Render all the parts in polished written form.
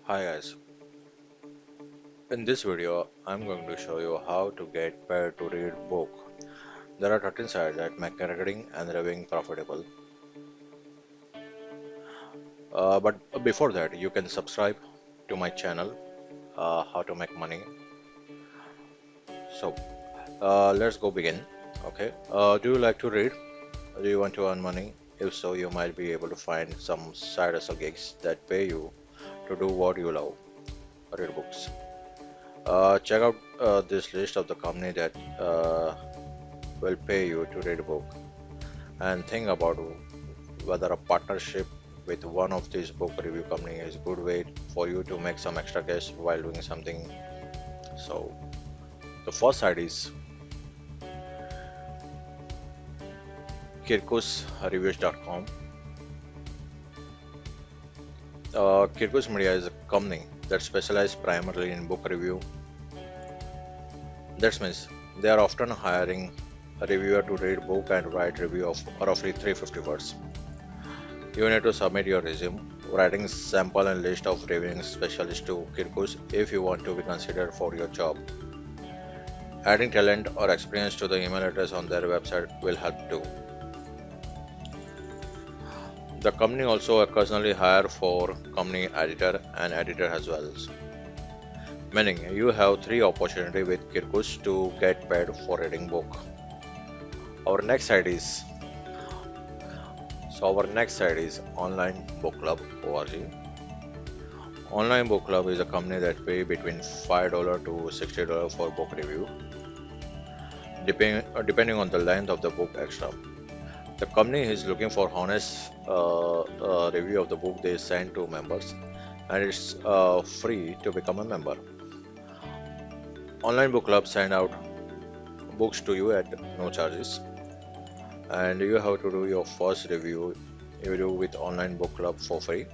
Hi guys, in this video I'm going to show you how to get paid to read book. There are 13 sites that make reading and reviewing profitable. But before that you can subscribe to my channel, how to make money. So let's go begin. Okay, do you like to read? Do you want to earn money? If so, you might be able to find some side hustle gigs that pay you to do what you love, read books. Check out this list of the company that will pay you to read a book, and think about whether a partnership with one of these book review company is a good way for you to make some extra cash while doing something. So the first site is kirkusreviews.com. Kirkus Media is a company that specializes primarily in book review. That means they are often hiring a reviewer to read book and write review of roughly 350 words. You need to submit your resume, writing sample and list of reviewing specialists to Kirkus if you want to be considered for your job. Adding talent or experience to the email address on their website will help too. The company also occasionally hire for company editor and editor as well. Meaning you have three opportunities with Kirkus to get paid for reading book. Our next site is our next site is Online Book Club org. Online Book Club is a company that pays between $5 to $60 for book review, depending on the length of the book extra. The company is looking for honest review of the book they send to members, and it's free to become a member. Online Book Club send out books to you at no charges, and you have to do your first review you do with Online Book Club for free.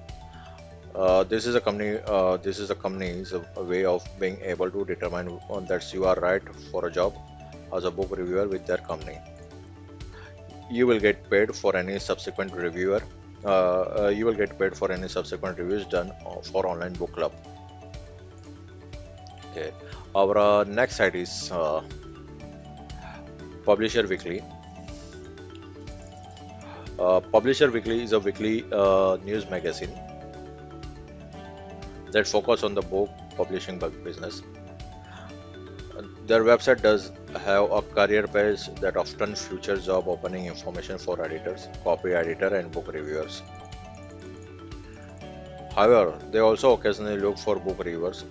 This is a company. This is a company's a way of being able to determine that you are right for a job as a book reviewer with their company. You will get paid for any subsequent reviewer. You will get paid for any subsequent reviews done for Online Book Club. Okay. Our next site is Publisher Weekly. Publisher Weekly is a weekly news magazine that focus on the book publishing business. Their website does have a career page that often features job opening information for editors, copy editor, and book reviewers. However, they also occasionally look for book reviewers.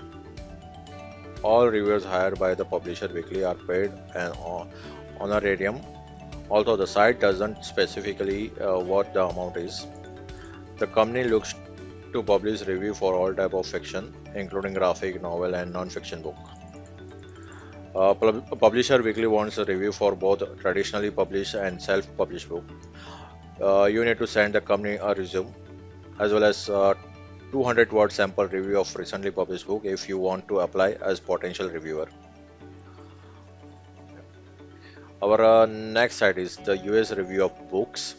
All reviewers hired by the Publisher Weekly are paid an honorarium, although the site doesn't specifically what the amount is. The company looks to publish review for all type of fiction, including graphic novel and non-fiction book. Publisher Weekly wants a review for both traditionally published and self-published book. You need to send the company a resume as well as 200 word sample review of recently published book if you want to apply as potential reviewer. Our next site is the US Review of Books.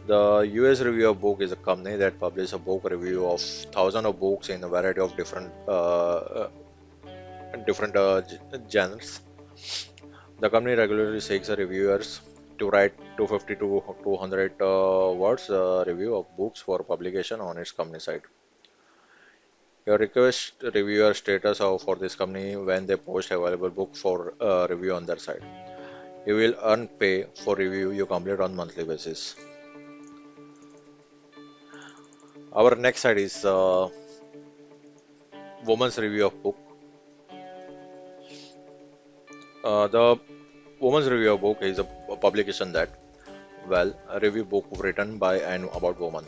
The US Review of Book is a company that publishes a book review of thousands of books in a variety of different genres. The company regularly seeks reviewers to write 250 to 200 words review of books for publication on its company site. You request reviewer status for this company when they post available book for review on their site. You will earn pay for review you complete on monthly basis. Our next site is Women's Review of Book. The Women's Review of Book is a publication that review book written by and about women.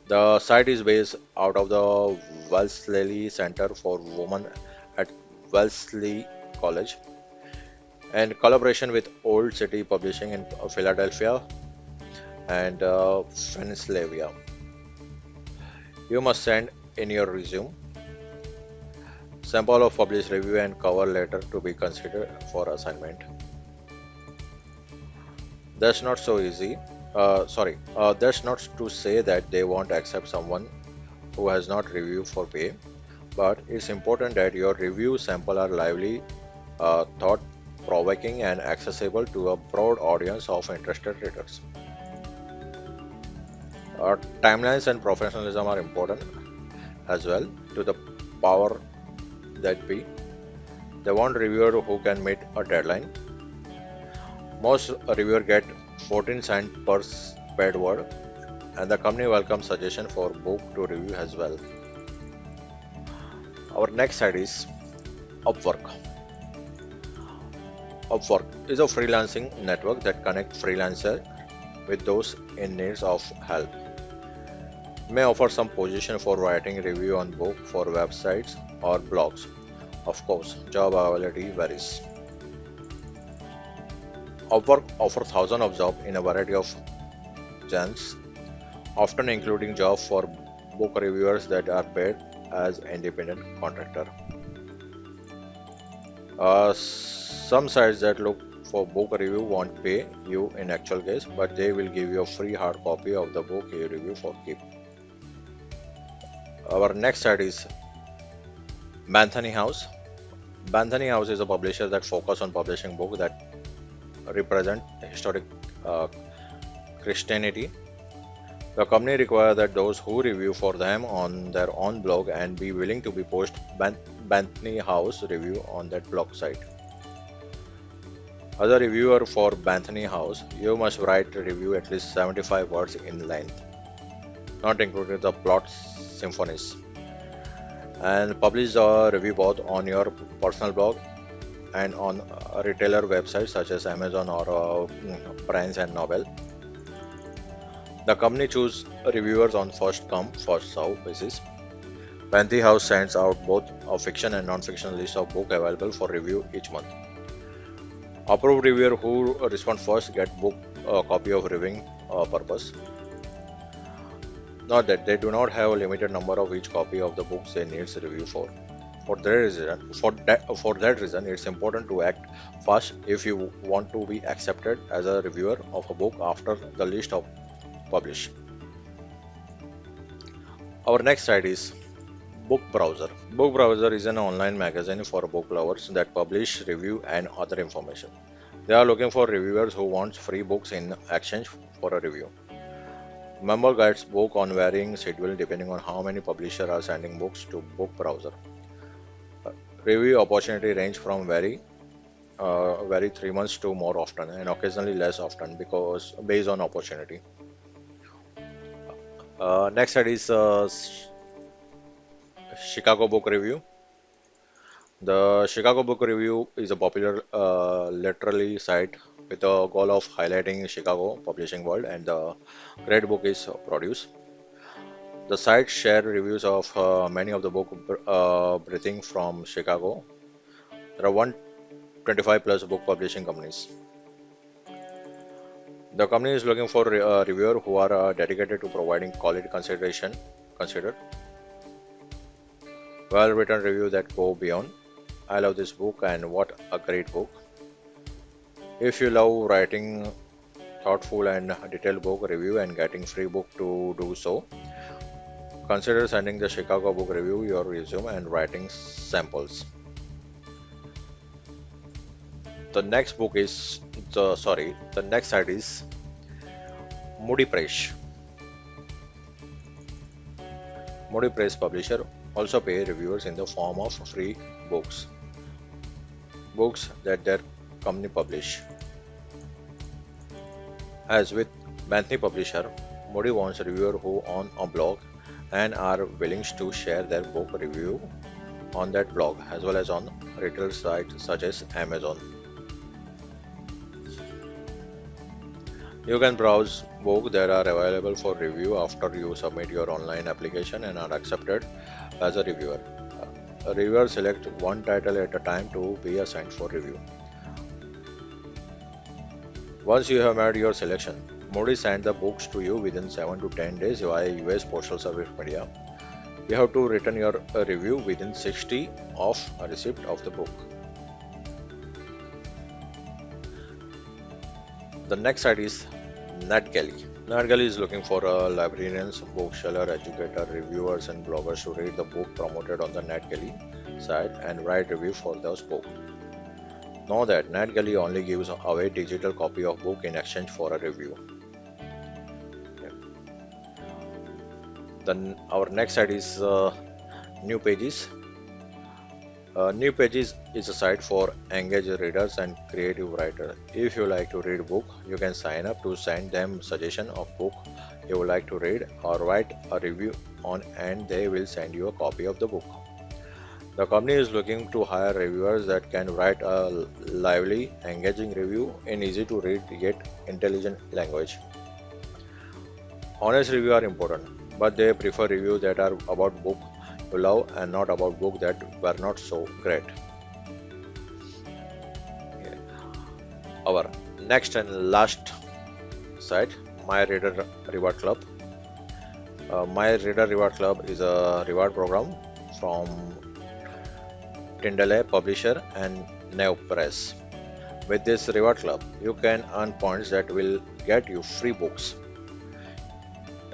The site is based out of the Wellesley Center for Women at Wellesley College, and collaboration with Old City Publishing in Philadelphia and Pennsylvania. You must send in your resume, sample of published review, and cover letter to be considered for assignment. That's not so easy. That's not to say that they won't accept someone who has not reviewed for pay, but it's important that your review sample are lively, thought provoking, and accessible to a broad audience of interested readers. Timelines and professionalism are important as well to the power that be. They want reviewer who can meet a deadline. Most reviewer get 14 cents per paid word, and the company welcomes suggestion for book to review as well. Our next site is Upwork. Upwork is a freelancing network that connects freelancers with those in need of help. May offer some position for writing review on book for websites or blogs. Of course, job availability varies. Upwork offers thousands of jobs in a variety of genres, often including jobs for book reviewers that are paid as independent contractor. Some sites that look for book review won't pay you in actual case, but they will give you a free hard copy of the book you review for keep. Our next site is Bethany House. Bethany House is a publisher that focus on publishing books that represent historic uh, Christianity. The company requires that those who review for them on their own blog and be willing to be post Bethany House review on that blog site. As a reviewer for Bethany House, you must write a review at least 75 words in length, not including the plot symphonies, and publish the review both on your personal blog and on a retailer websites such as Amazon or Barnes and Noble. The company choose reviewers on first come first serve basis. Bethany House sends out both a fiction and non-fiction list of books available for review each month. Approved reviewer who respond first get book a copy of reviewing purpose. Note that they do not have a limited number of each copy of the books they need review for. For that reason, it's important to act fast if you want to be accepted as a reviewer of a book after the list of published. Our next site is Book Browser. Book Browser is an online magazine for book lovers that publish review and other information. They are looking for reviewers who want free books in exchange for a review. Member guides book on varying schedule depending on how many publishers are sending books to Book Browser. Review opportunity range from vary 3 months to more often and occasionally less often because based on opportunity. Next site is Chicago Book Review. The Chicago Book Review is a popular literary site with the goal of highlighting Chicago publishing world and the great book is produced. The site share reviews of many of the book breathing from Chicago. There are 125 plus book publishing companies. The company is looking for reviewers who are dedicated to providing quality considered well-written reviews that go beyond. I love this book and what a great book. If you love writing thoughtful and detailed book review and getting free book to do so, consider sending the Chicago Book Review your resume and writing samples. The next book is the next site is Moody Press. Moody Press publisher also pay reviewers in the form of free books that their company publish. As with Bethany publisher, Moody wants reviewers who own a blog and are willing to share their book review on that blog as well as on retail sites such as Amazon. You can browse books that are available for review after you submit your online application and are accepted as a reviewer. A reviewer select one title at a time to be assigned for review. Once you have made your selection, Moody sends the books to you within 7 to 10 days via US Postal Service Media. You have to return your review within 60 of a receipt of the book. The next site is NetGalley. NetGalley is looking for librarians, bookseller, educator, reviewers, and bloggers to read the book promoted on the NetGalley site and write review for those books. Know that NetGalley only gives away digital copy of book in exchange for a review. Yeah. Then our next site is New Pages. New Pages is a site for engaged readers and creative writers. If you like to read book, you can sign up to send them suggestion of book you would like to read or write a review on, and they will send you a copy of the book. The company is looking to hire reviewers that can write a lively, engaging review in easy to read yet intelligent language. Honest reviews are important, but they prefer reviews that are about book you love and not about book that were not so great. Okay. Our next and last site, My Reader Reward Club. My Reader Reward Club is a reward program from Tyndale Publisher and Neo Press. With this reward club, you can earn points that will get you free books.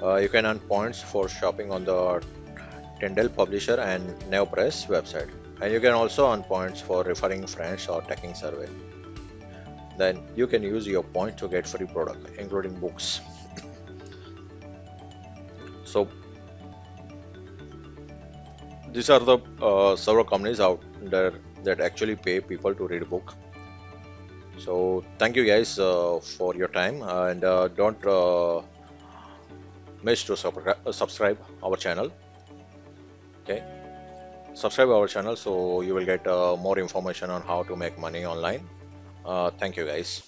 You can earn points for shopping on the Tyndale Publisher and Neo Press website. And you can also earn points for referring friends or taking survey. Then you can use your points to get free product, including books. So these are the several companies out there that actually pay people to read a book. So thank you guys for your time, and don't miss to subscribe our channel. Okay, subscribe our channel so you will get more information on how to make money online. Thank you guys.